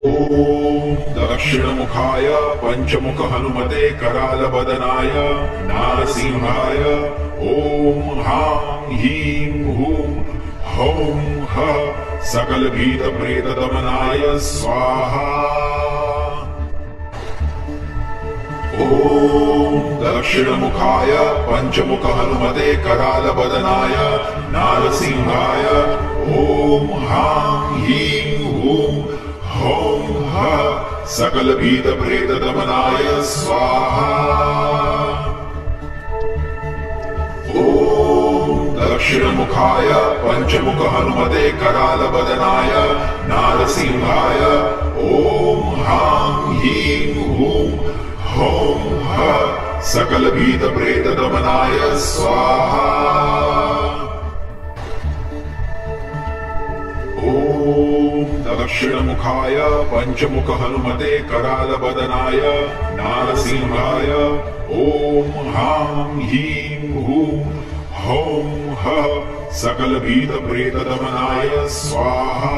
ॐ दक्षिणमुखाय पंचमुख हनुमते करालबदनाय नारसिंहाय ॐ हां ह्रीं हूं हौं हः सकलभीतप्रेतदमनाय स्वाहा। ॐ दक्षिणमुखाय पंचमुख हनुमते करालबदनाय नारसिंहाय ॐ हां ह्रीं हूं हौं हः सकलभीतप्रेतदमनाय स्वाहा। ॐ दक्षिणमुखाय पंचमुख हनुमते करालबदनाय नारसिंहाय ॐ हां ह्रीं हूं हौं हः सकलभीतप्रेतदमनाय स्वाहा। ॐ दक्षिणमुखाय पंचमुख हनुमते करालबदनाय नारसिंहाय ॐ हां ह्रीं हूं हौं हः सकलभीतप्रेतदमनाय स्वाहा।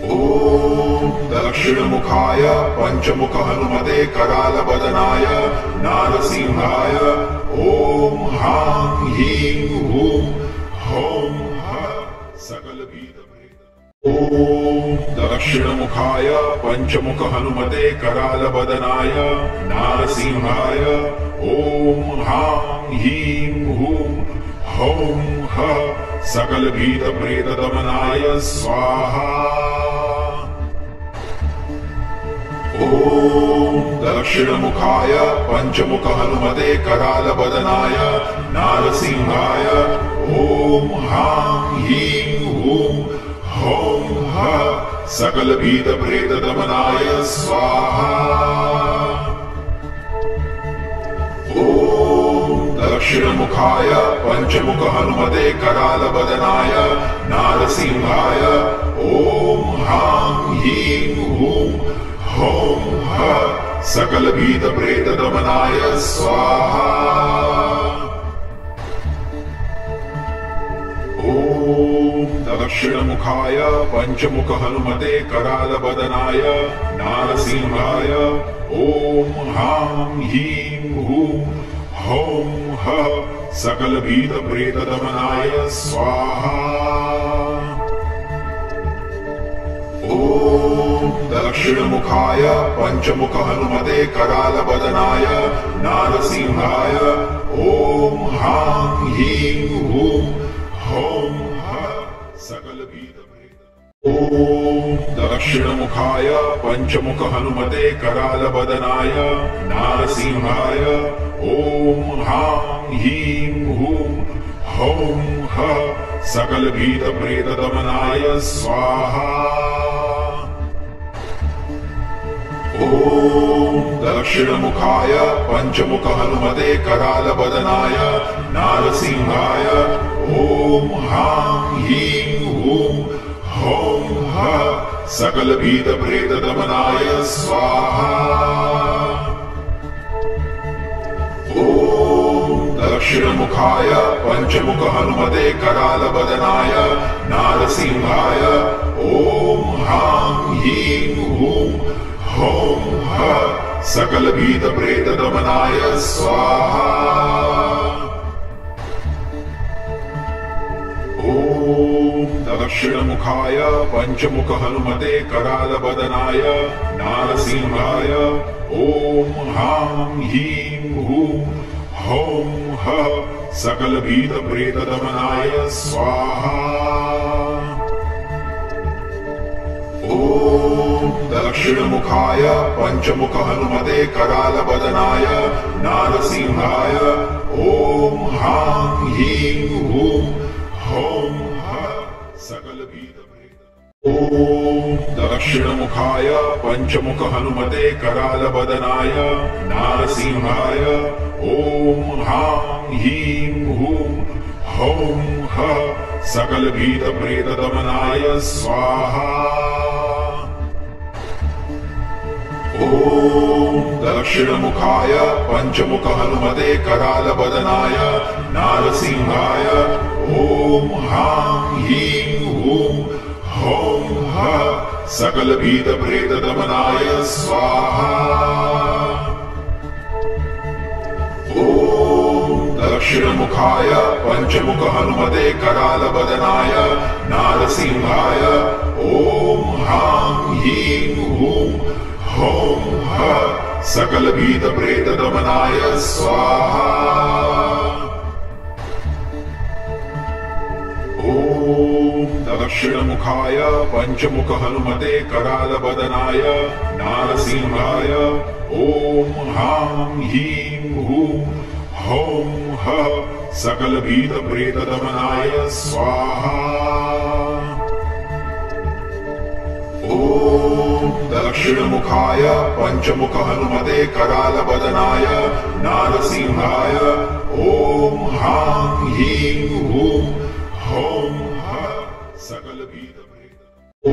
ॐ दक्षिणमुखाय पंचमुख हनुमते करालबदनाय नारसिंहाय ॐ हां ह्रीं हूं हौं हः सकलभीतप्रेतदमनाय। ॐ दक्षिणमुखाय पंचमुख हनुमते करालबदनाय नारसिंहाय ॐ हां ह्रीं हूं हौं हः सकलभीतप्रेतदमनाय स्वाहा। ॐ दक्षिणमुखाय पंचमुख हनुमते करालबदनाय नारसिंहाय ॐ हां ह्रीं हूं हौं हः सकलभीतप्रेतदमनाय स्वाहा। ॐ दक्षिणमुखाय पंचमुख हनुमते करालबदनाय नारसिंहाय ॐ हां ह्रीं हूं हौं हः सकलभीतप्रेतदमनाय स्वाहा। ॐ दक्षिणमुखाय पंचमुख हनुमते करालबदनाय नारसिंहाय ॐ हां ह्रीं हूं हौं हः सकलभीतप्रेतदमनाय स्वाहा। ॐ दक्षिणमुखाय पंचमुख हनुमते करालबदनाय नारसिंहाय ॐ हां ह्रीं हूं हौं हः सकलभीतप्रेतदमनाय। ॐ दक्षिणमुखाय पंचमुख हनुमते करालबदनाय नारसिंहाय ॐ हां ह्रीं हूं हौं हः सकलभीतप्रेतदमनाय स्वाहा। ॐ दक्षिणमुखाय पंचमुख हनुमते करालबदनाय नारसिंहाय ॐ हां ह्रीं हूं हौं हः सकलभीतप्रेतदमनाय स्वाहा। ॐ दक्षिणमुखाय पंचमुख हनुमते करालबदनाय नारसिंहाय ॐ हां ह्रीं हूं हौं हः सकलभीतप्रेतदमनाय स्वाहा। ॐ दक्षिणमुखाय पंचमुख हनुमते करालबदनाय नारसिंहाय ॐ हां ह्रीं हूं हौं हः सकलभीतप्रेतदमनाय स्वाहा। ॐ दक्षिणमुखाय पंचमुख हनुमते करालबदनाय नारसिंहाय ॐ हां ह्रीं हूं हौं हः सकलभीतप्रेतदमनाय। ॐ दक्षिणमुखाय पंचमुख हनुमते करालबदनाय नारसिंहाय ॐ हां ह्रीं हूं हौं हः सकलभीतप्रेतदमनाय स्वाहा। ॐ दक्षिणमुखाय पंचमुख हनुमते करालबदनाय नारसिंहाय ॐ हां ह्रीं हूं हौं सकलभीतप्रेतदमनाय स्वाहा। ॐ दक्षिणमुखाय पञ्चमुख हनुमते करालबदनाय नारसिंहाय ॐ हां ह्रीं हूं हौं ह सकलभीतप्रेतदमनाय स्वाहा। ॐ दक्षिणमुखाय पञ्चमुख हनुमते करालबदनाय नारसिंहाय ॐ हां ह्रीं हूं हौं ह सकलभीतप्रेतदमनाय स्वाहा। ॐ दक्षिणमुखाय पञ्चमुख हनुमते करालबदनाय नारसिंहाय ॐ हां ह्रीं हूं हौं ह सकलभीतप्रेतदमनाय। ॐ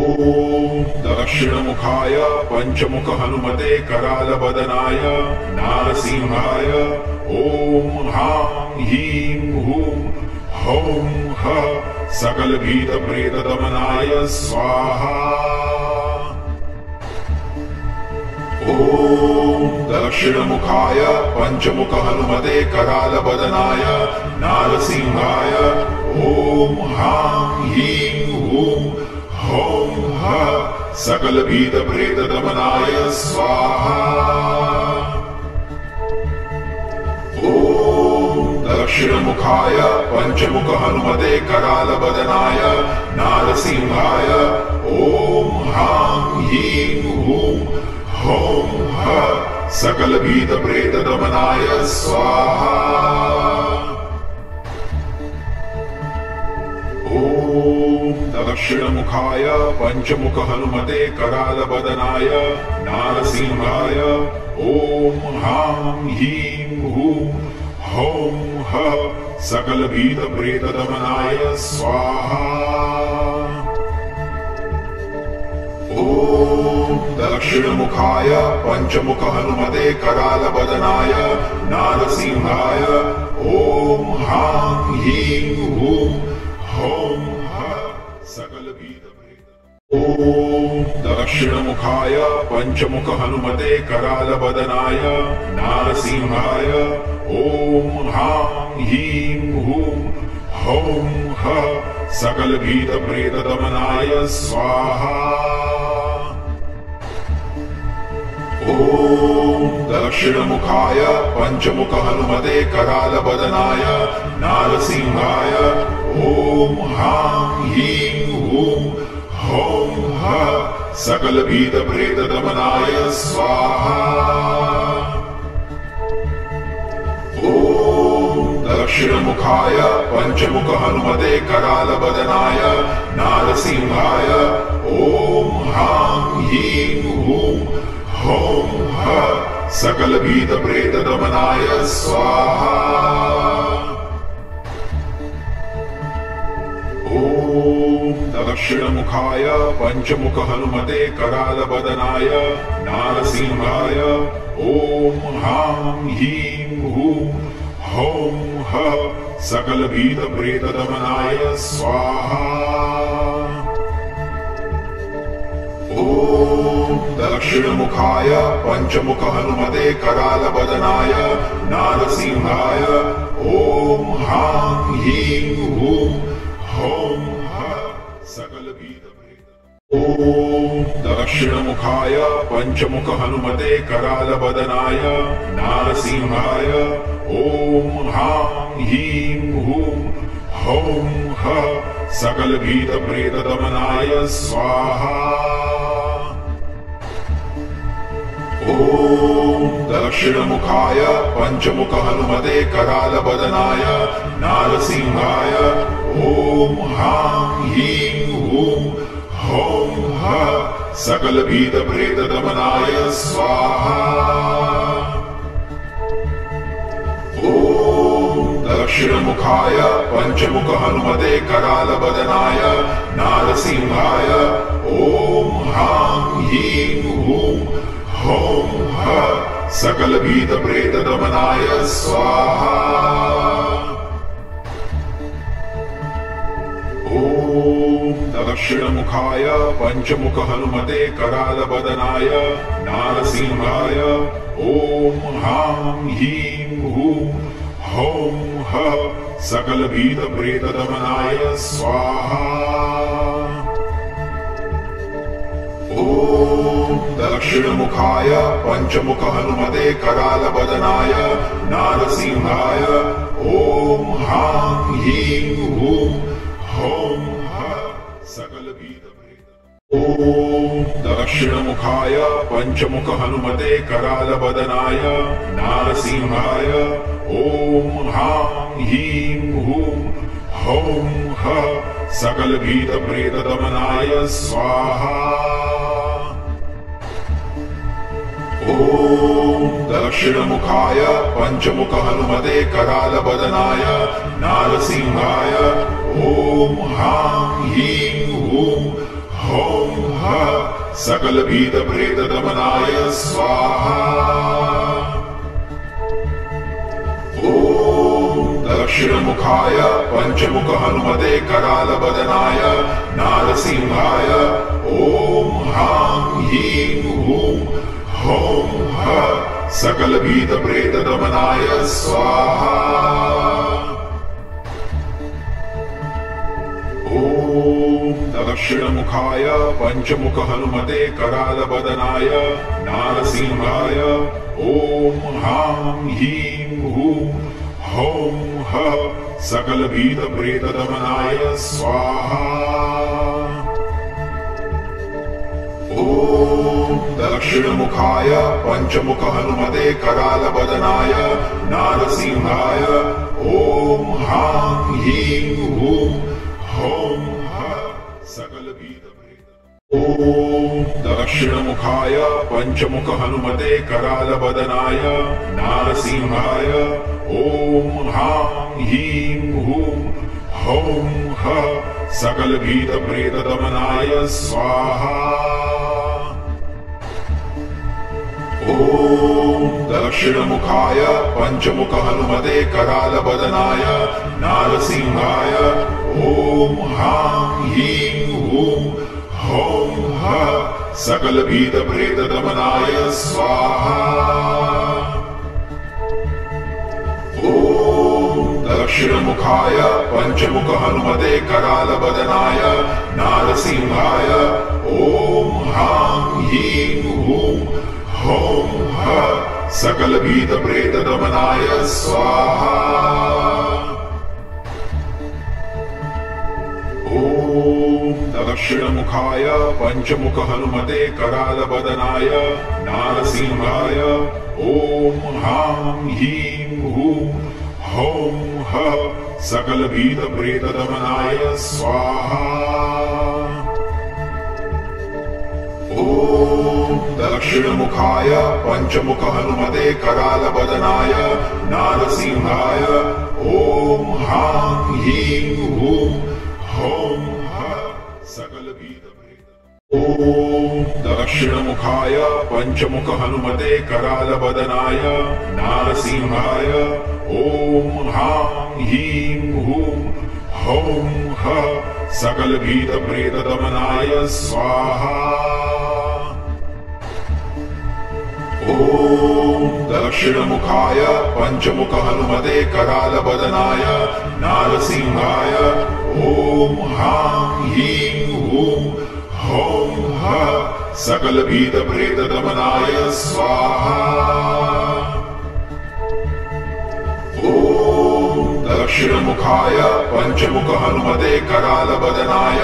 दक्षिणमुखाय पञ्चमुख हनुमते करालबदनाय नारसिंहाय ॐ हां ह्रीं हूं हौं ह सकलभीतप्रेतदमनाय स्वाहा। ॐ दक्षिणमुखाय पञ्चमुख हनुमते करालबदनाय नारसिंहाय ॐ हां ह्रीं हूं हौं ह सकलभीतप्रेतदमनाय स्वाहा। ॐ दक्षिणमुखाय पञ्चमुख हनुमते करालबदनाय नारसिंहाय ॐ हां ह्रीं हूं हौं ह सकलभीतप्रेतदमनाय स्वाहा। ॐ दक्षिणमुखाय पञ्चमुख हनुमते करालबदनाय नारसिंहाय ॐ हां ह्रीं हूं हौं ह सकलभीतप्रेतदमनाय स्वाहा। ॐ दक्षिणमुखाय पञ्चमुख हनुमते करालबदनाय नारसिंहाय ॐ हां ह्रीं हूं हौं ह सकलभीतप्रेतदमनाय। ॐ दक्षिणमुखाय पञ्चमुख हनुमते करालबदनाय नारसिंहाय ॐ हां ह्रीं हूं हौं ह सकलभीतप्रेतदमनाय स्वाहा। ॐ दक्षिणमुखाय पञ्चमुख हनुमते करालबदनाय नारसिंहाय ॐ हां ह्रीं हूं हौं ह सकलभीतप्रेतदमनाय स्वाहा। ॐ दक्षिणमुखाय पञ्चमुख हनुमते करालबदनाय नारसिंहाय ॐ हां ह्रीं हूं हौं ह सकलभीतप्रेतदमनाय स्वाहा। ॐ दक्षिणमुखाय पञ्चमुख हनुमते करालबदनाय नारसिंहाय ॐ हां ह्रीं हूं हौं ह सकलभीतप्रेतदमनाय स्वाहा। ॐ दक्षिणमुखाय पञ्चमुख हनुमते करालबदनाय नारसिंहाय ॐ हां ह्रीं हूं हौं ह सकलभीतप्रेतदमनाय। ॐ दक्षिणमुखाय पञ्चमुख हनुमते करालबदनाय नारसिंहाय ॐ हां ह्रीं हूं हौं ह सकलभीतप्रेतदमनाय स्वाहा। ॐ दक्षिणमुखाय पञ्चमुख हनुमते करालबदनाय नारसिंहाय ॐ हां ह्रीं हूं हौं ह सकलभीतप्रेतदमनाय स्वाहा। ॐ दक्षिणमुखाय पञ्चमुख हनुमते करालबदनाय नारसिंहाय ॐ हां ह्रीं हूं हौं ह सकलभीतप्रेतदमनाय स्वाहा। ॐ दक्षिणमुखाय पंचमुख हनुमते करालबदनाय नारसिंहाय ॐ हां ह्रीं हूं हौं हः सकलभीतप्रेतदमनाय स्वाहा। ॐ दक्षिणमुखाय पंचमुख हनुमते करालबदनाय नारसिंहाय ॐ हां ह्रीं हूं हौं हः सकलभीतप्रेतदमनाय। ॐ दक्षिणमुखाय पंचमुख हनुमते करालबदनाय नारसिंहाय ॐ हां ह्रीं हूं हौं हः सकलभीतप्रेतदमनाय स्वाहा। ॐ दक्षिणमुखाय पंचमुख हनुमते करालबदनाय नारसिंहाय ॐ हां ह्रीं हूं हौं हः सकलभीतप्रेतदमनाय स्वाहा। ॐ दक्षिणमुखाय पंचमुख हनुमते करालबदनाय नारसिंहाय ॐ हां ह्रीं हूं हौं हः सकलभीतप्रेतदमनाय स्वाहा। ॐ दक्षिणमुखाय पंचमुख हनुमते करालबदनाय नारसिंहाय ॐ हां ह्रीं हूं हौं हः सकलभीतप्रेतदमनाय स्वाहा। ॐ दक्षिणमुखाय पंचमुख हनुमते करालबदनाय नारसिंहाय ॐ हां ह्रीं हूं हौं हः सकलभीतप्रेतदमनाय। ॐ दक्षिणमुखाय पंचमुख हनुमते करालबदनाय नारसिंहाय ॐ हां ह्रीं हूं हौं हः सकलभीतप्रेतदमनाय स्वाहा। ॐ दक्षिणमुखाय पंचमुख हनुमते करालबदनाय नारसिंहाय ॐ हां ह्रीं हूं हौं हः सकलभीतप्रेतदमनाय स्वाहा। ॐ दक्षिणमुखाय पंचमुख हनुमते करालबदनाय नारसिंहाय ॐ हां ह्रीं हूं हौं हः सकलभीतप्रेतदमनाय स्वाहा। ॐ दक्षिणमुखाय पंचमुख हनुमते करालबदनाय नारसिंहाय ॐ हां ह्रीं हूं हौं हः सकलभीतप्रेतदमनाय स्वाहा। ॐ दक्षिणमुखाय पंचमुख हनुमते करालबदनाय नारसिंहाय ॐ हां ह्रीं हूं हौं हः सकलभीतप्रेतदमनाय। ॐ दक्षिणमुखाय पंचमुख हनुमते करालबदनाय नारसिंहाय ॐ हां ह्रीं हूं हौं हः सकलभीतप्रेतदमनाय स्वाहा। ॐ दक्षिणमुखाय पंचमुख हनुमते करालबदनाय नारसिंहाय ॐ हां ह्रीं हूं हौं हः सकलभीतप्रेतदमनाय स्वाहा। ॐ दक्षिणमुखाय पंचमुख हनुमते करालबदनाय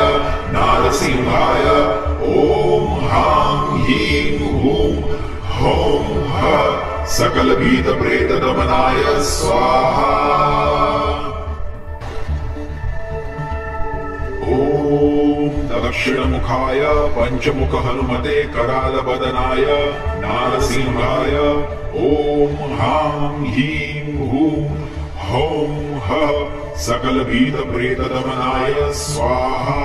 नारसिंहाय ॐ हां ह्रीं हूं हौं हः सकलभीतप्रेतदमनाय स्वाहा। ॐ दक्षिणमुखाय पंचमुख हनुमते करालबदनाय नारसिंहाय ॐ हां ह्रीं हूं हौं हः सकलभीतप्रेतदमनाय स्वाहा।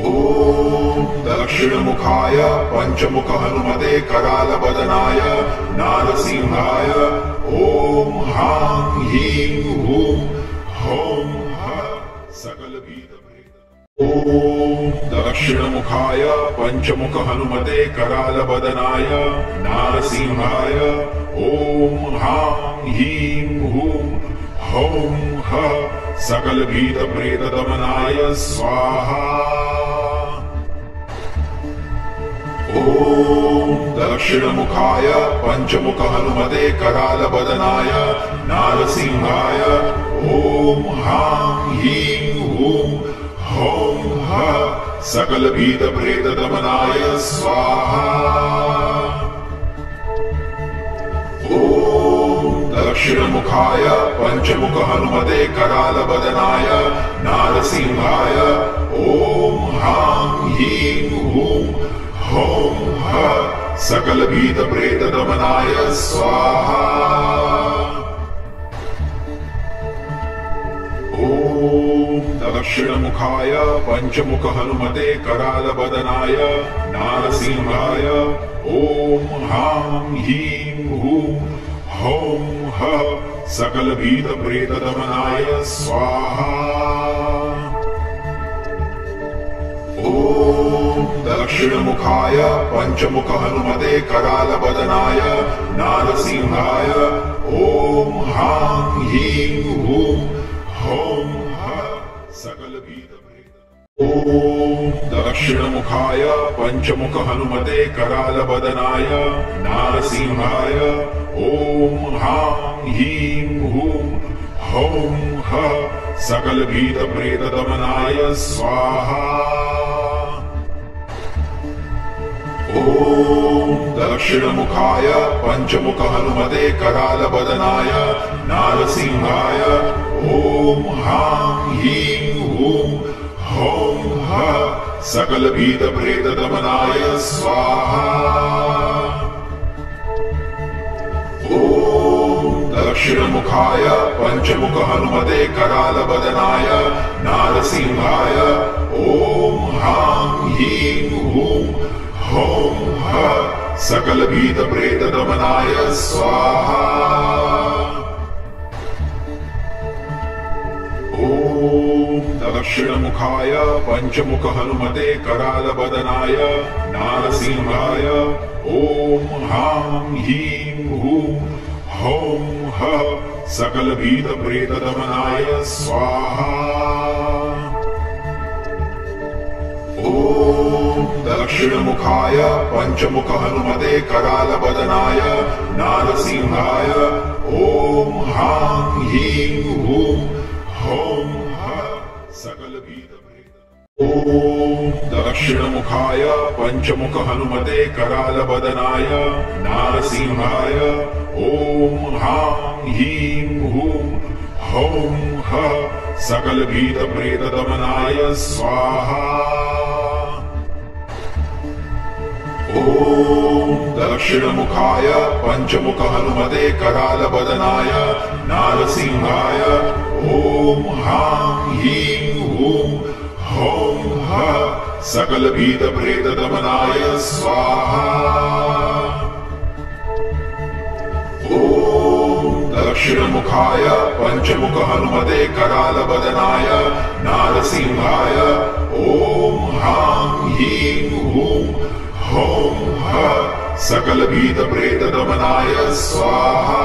ॐ दक्षिणमुखाय पंचमुख हनुमते करालबदनाय नारसिंहाय ॐ हां ह्रीं हूं हौं हः सकलभीतभेद ॐ दक्षिणमुखाय पंचमुख हनुमते करालबदनाय नारसिंहाय ॐ हां ह्रीं हूं हौं ह सकलभीतप्रेतदमनाय स्वाहा ॐ दक्षिणमुखाय पंचमुख हनुमते करालबदनाय नारसिंहाय ॐ हां ह्रीं हूं हौं ह सकलभीतप्रेतदमनाय स्वाहा ॐ दक्षिणमुखाय पंचमुख हनुमते करालबदनाय नारसिंहाय ॐ हां ह्रीं हूं हौं ह सकलभीतप्रेतदमनाय स्वाहा ॐ दक्षिणमुखाय पंचमुख हनुमते करालबदनाय नारसिंहाय ॐ हां ह्रीं हूं हौं ह सकलभीतप्रेतदमनाय स्वाहा ॐ दक्षिणमुखाय पंचमुख हनुमते करालबदनाय नारसिंहाय ॐ हां ह्रीं हूं हौं ह सकलभीतप्रेत ॐ दक्षिणमुखाय पंचमुख हनुमते करालबदनाय नारसिंहाय ॐ हां ह्रीं हूं हौं ह सकलभीतप्रेतदमनाय स्वाहा ॐ दक्षिणमुखाय पंचमुख हनुमते करालबदनाय नारसिंहाय ॐ हां ह्रीं हूं हौं ह सकलभीतप्रेतदमनाय स्वाहा ॐ दक्षिणमुखाय पंचमुख हनुमते करालबदनाय नारसिंहाय ॐ हां ह्रीं हूं हौं ह सकलभीतप्रेतदमनाय स्वाहा ॐ दक्षिणमुखाय पंचमुख हनुमते करालबदनाय नारसिंहाय ॐ हां ह्रीं हूं हौं ह सकलभीतप्रेतदमनाय स्वाहा ॐ दक्षिणमुखाय पंचमुख हनुमते करालबदनाय नारसिंहाय ॐ हां ह्रीं हूं हौं ह सकलभीतप्रेत ॐ दक्षिणमुखाय पंचमुख हनुमते करालबदनाय नारसिंहाय ॐ हां ह्रीं हूं हौं ह सकलभीतप्रेतदमनाय स्वाहा ॐ दक्षिणमुखाय पंचमुख हनुमते करालबदनाय नारसिंहाय ॐ हां ह्रीं हूं हौं ह सकलभीतप्रेतदमनाय स्वाहा ॐ दक्षिणमुखाय पंचमुख हनुमते करालबदनाय नारसिंहाय ॐ हां ह्रीं हूं हौं ह सकलभीतप्रेतदमनाय स्वाहा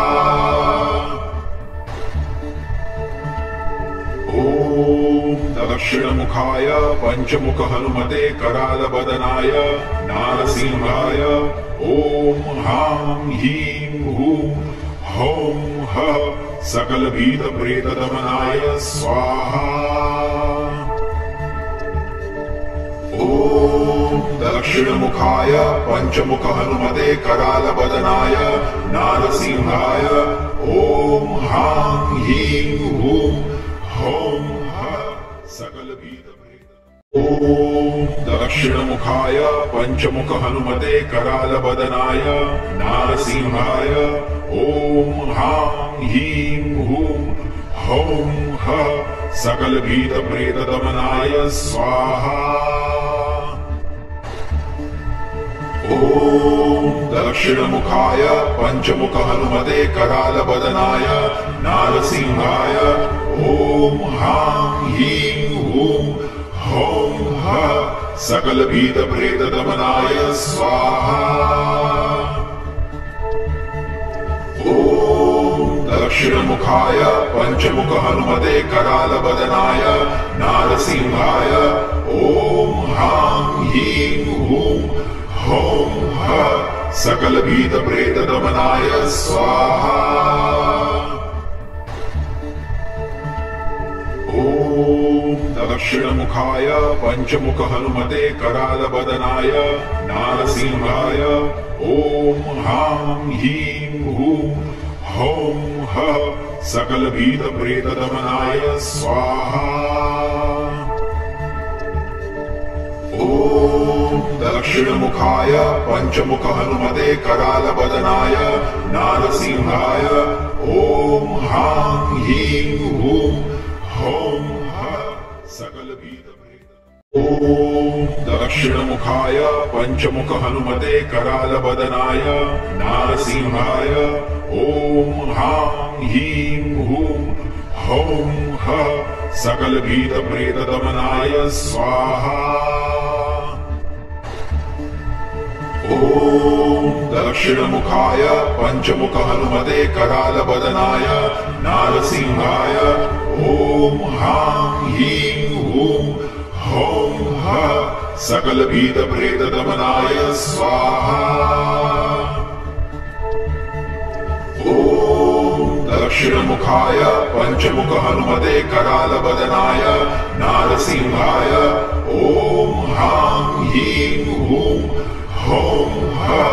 ॐ दक्षिणमुखाय पंचमुख हनुमते करालबदनाय नारसिंहाय ॐ हां ह्रीं हूं हौं ह सकलभीतप्रेतदमनाय स्वाहा ॐ दक्षिणमुखाय पंचमुख हनुमते करालबदनाय नारसिंहाय ॐ हां ह्रीं हूं हौं ह सकलभीतप्रेत ॐ दक्षिणमुखाय पंचमुख हनुमते करालबदनाय नारसिंहाय ॐ हां ह्रीं हूं हौं ह सकलभीतप्रेतदमनाय स्वाहा ॐ दक्षिणमुखाय पंचमुख हनुमते करालबदनाय नारसिंहाय ॐ हां ह्रीं हूं हौं हः सकलभीतप्रेतदमनाय स्वाहा। दक्षिणमुखाय पंचमुख हनुमते करालबदनाय नारसिंहाय ॐ हां ह्रीं हूं हौं हः सकलभीतप्रेतदमनाय स्वाहा। दक्षिणमुखाय पंचमुख हनुमते करालबदनाय नारसिंहाय ॐ हां ह्रीं हूं हौं हः सकलभीतप्रेतदमनाय स्वाहा। दक्षिणमुखाय पंचमुख हनुमते करालबदनाय नारसिंहाय ॐ हां ह्रीं हूं हौं हः सकलभीतप्रेतदमनाय दक्षिणमुखाय पंचमुख हनुमते करालबदनाय नारसिंहाय ॐ हां ह्रीं हूं हौं हः सकलभीतप्रेतदमनाय स्वाहा। दक्षिणमुखाय पंचमुख हनुमते करालबदनाय नारसिंहाय ॐ हां ह्रीं हूं हौं हः सकलभीतप्रेतदमनाय स्वाहा। दक्षिणमुखाय पंचमुख हनुमते करालबदनाय नारसिंहाय ॐ हां ह्रीं हूं हौं हः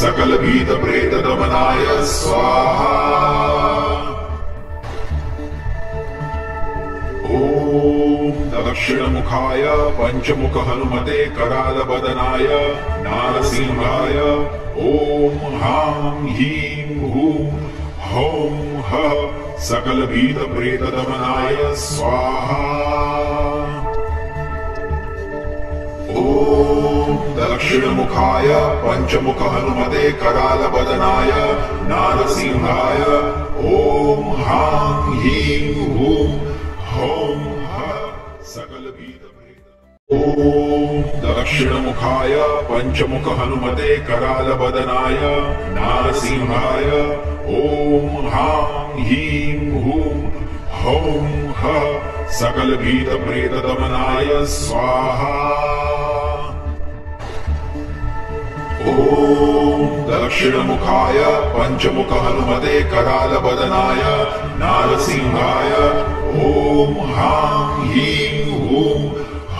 सकलभीतप्रेतदमनाय स्वाहा। दक्षिणमुखाय पंचमुख हनुमते करालबदनाय नारसिंहाय ॐ हां ह्रीं हूं हौं हः सकलभीतप्रेतदमनाय स्वाहा। दक्षिणमुखाय पंचमुख हनुमते करालबदनाय नारसिंहाय ॐ हां ह्रीं हूं हौं हः सकलभीतप्रेतदमनाय दक्षिणमुखाय पंचमुख हनुमते करालबदनाय नारसिंहाय ॐ हां ह्रीं हूं हौं हः सकलभीतप्रेतदमनाय स्वाहा। दक्षिणमुखाय पंचमुख हनुमते करालबदनाय नारसिंहाय ॐ हां ह्रीं हूं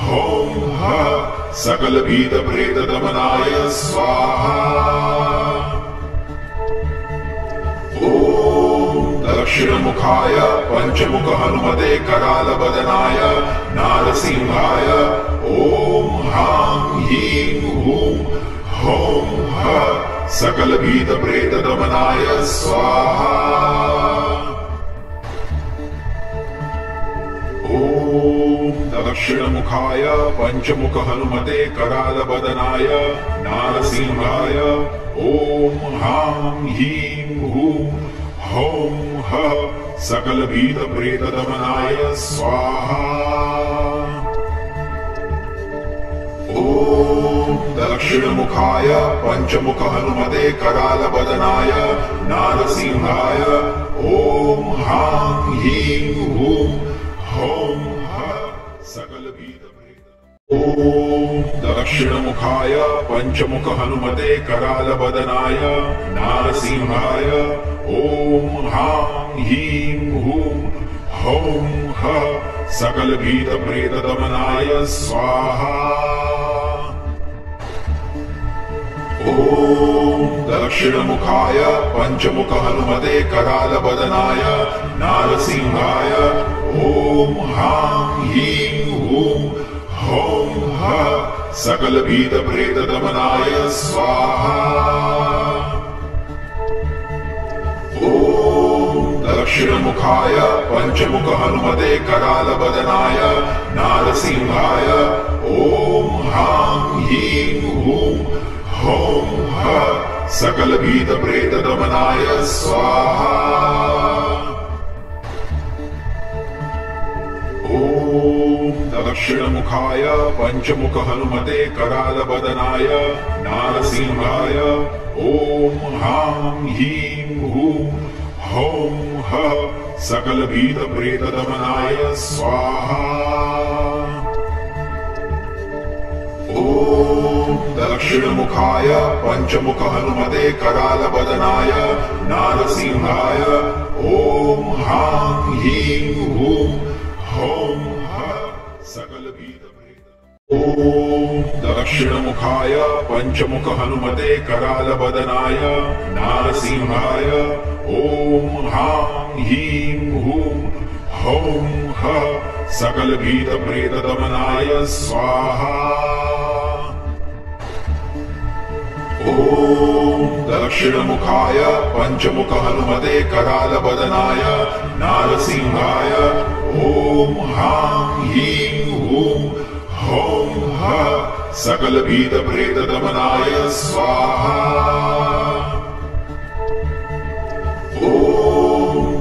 हौं हः सकलभीतप्रेतदमनाय स्वाहा। दक्षिणमुखाय पंचमुख हनुमते करालबदनाय नारसिंहाय ॐ हां ह्रीं हूं हौं हः सकलभीतप्रेतदमनाय स्वाहा। दक्षिणमुखाय पंचमुख हनुमते करालबदनाय नारसिंहाय ॐ हां ह्रीं हूं हौं हः सकलभीतप्रेतदमनाय स्वाहा। दक्षिणमुखाय पंचमुख हनुमते करालबदनाय नारसिंहाय ॐ हां ह्रीं हूं हौं हः सकलभीतप्रेतदमनाय दक्षिणमुखाय पंचमुख हनुमते करालबदनाय नारसिंहाय ॐ हां ह्रीं हूं हौं हः सकलभीतप्रेतदमनाय स्वाहा। दक्षिणमुखाय पंचमुख हनुमते करालबदनाय नारसिंहाय ॐ हां ह्रीं हूं हौं हः सकलभीतप्रेतदमनाय स्वाहा। दक्षिणमुखाय पंचमुख हनुमते करालबदनाय नारसिंहाय ॐ हां ह्रीं हूं हौं हः सकलभीतप्रेतदमनाय स्वाहा। दक्षिणमुखाय पंचमुख हनुमते करालबदनाय नारसिंहाय ॐ हां ह्रीं हूं हौं हः सकलभीतप्रेतदमनाय स्वाहा। ॐ दक्षिणमुखाय पंचमुख हनुमते करालबदनाय नारसिंहाय ॐ हां ह्रीं हूं हौं हः सकलभीतप्रेतदमनाय। ॐ दक्षिणमुखाय पंचमुख हनुमते करालबदनाय नारसिंहाय ॐ हां ह्रीं हूं हौं हः सकलभीतप्रेतदमनाय स्वाहा। ॐ दक्षिणमुखाय पंचमुख हनुमते करालबदनाय नारसिंहाय ॐ हां ह्रीं हूं हौं हः सकलभीतप्रेतदमनाय स्वाहा। ॐ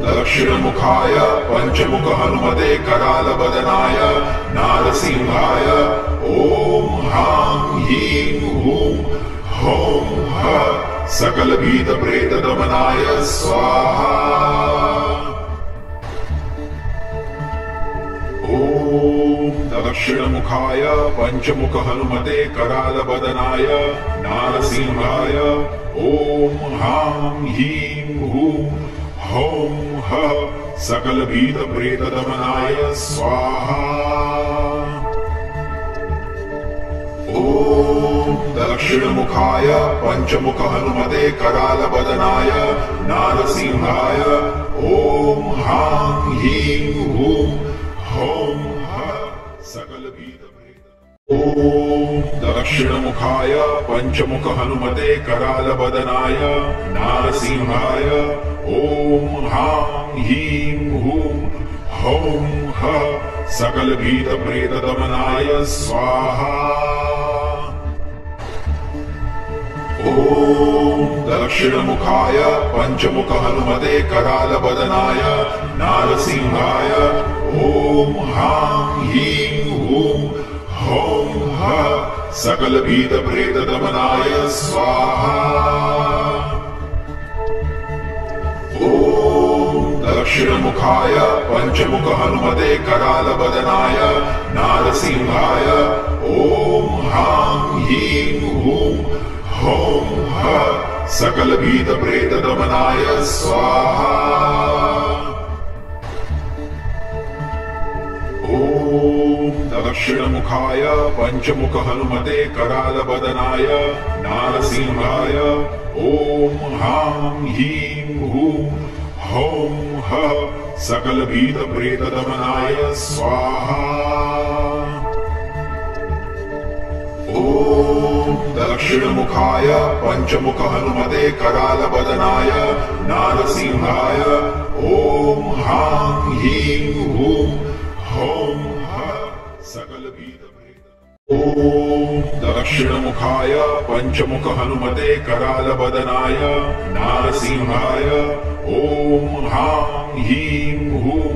दक्षिणमुखाय पंचमुख हनुमते करालबदनाय नारसिंहाय ॐ हां ह्रीं हूं हौं हः सकलभीतप्रेतदमनाय स्वाहा। ॐ दक्षिणमुखाय पंचमुख हनुमते करालबदनाय नारसिंहाय ॐ हां ह्रीं हूं हौं हः सकलभीतप्रेतदमनाय स्वाहा। ॐ दक्षिणमुखाय पंचमुख हनुमते करालबदनाय नारसिंहाय ॐ हां ह्रीं हूं हौं हः सकलभीतप्रेतदमनाय। ॐ दक्षिणमुखाय पंचमुख हनुमते करालबदनाय नारसिंहाय ॐ हां ह्रीं हूं हौं हः सकलभीतप्रेतदमनाय स्वाहा। ॐ दक्षिणमुखाय पंचमुख हनुमते करालबदनाय नारसिंहाय ॐ हां ह्रीं हूं हौं हः सकलभीतप्रेतदमनाय स्वाहा। ॐ दक्षिणमुखाय पंचमुख हनुमते करालबदनाय नारसिंहाय ॐ हां ह्रीं हूं हौं हः सकलभीतप्रेतदमनाय स्वाहा। ॐ दक्षिणमुखाय पंचमुख हनुमते करालबदनाय नारसिंहाय ॐ हां ह्रीं हूं हौं हः सकलभीतप्रेतदमनाय स्वाहा। ॐ दक्षिणमुखाय पंचमुख हनुमते करालबदनाय नारसिंहाय ॐ हां ह्रीं हूं हौं हः सकलभीतप्रेतदमनाय। ॐ दक्षिणमुखाय पंचमुख हनुमते करालबदनाय नारसिंहाय ॐ हां ह्रीं हूं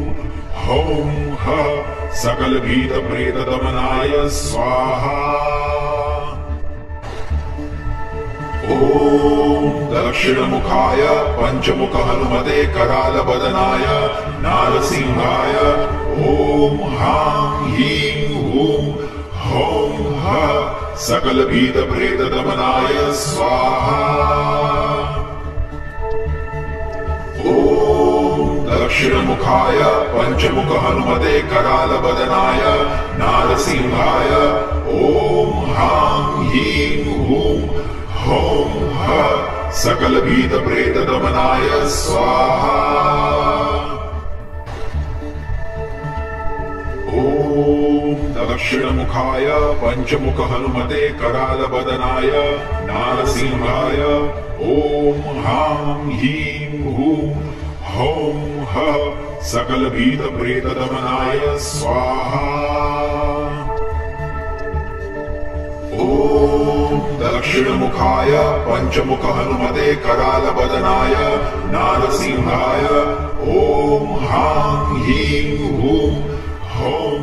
हौं हः सकलभीतप्रेतदमनाय स्वाहा। ॐ दक्षिणमुखाय पंचमुख हनुमते करालबदनाय नारसिंहाय ॐ हां ह्रीं हूं हौं हः सकलभीतप्रेतदमनाय स्वाहा। ॐ दक्षिणमुखाय पंचमुख हनुमते करालबदनाय नारसिंहाय ॐ हां ह्रीं हूं हौं हः सकलभीतप्रेतदमनाय स्वाहा। ॐ दक्षिणमुखाय पंचमुख हनुमते करालबदनाय नारसिंहाय ॐ हां ह्रीं हूं हौं हः सकलभीतप्रेतदमनाय स्वाहा। ॐ दक्षिणमुखाय पंचमुख हनुमते करालबदनाय नारसिंहाय ॐ हां ह्रीं हूं हौं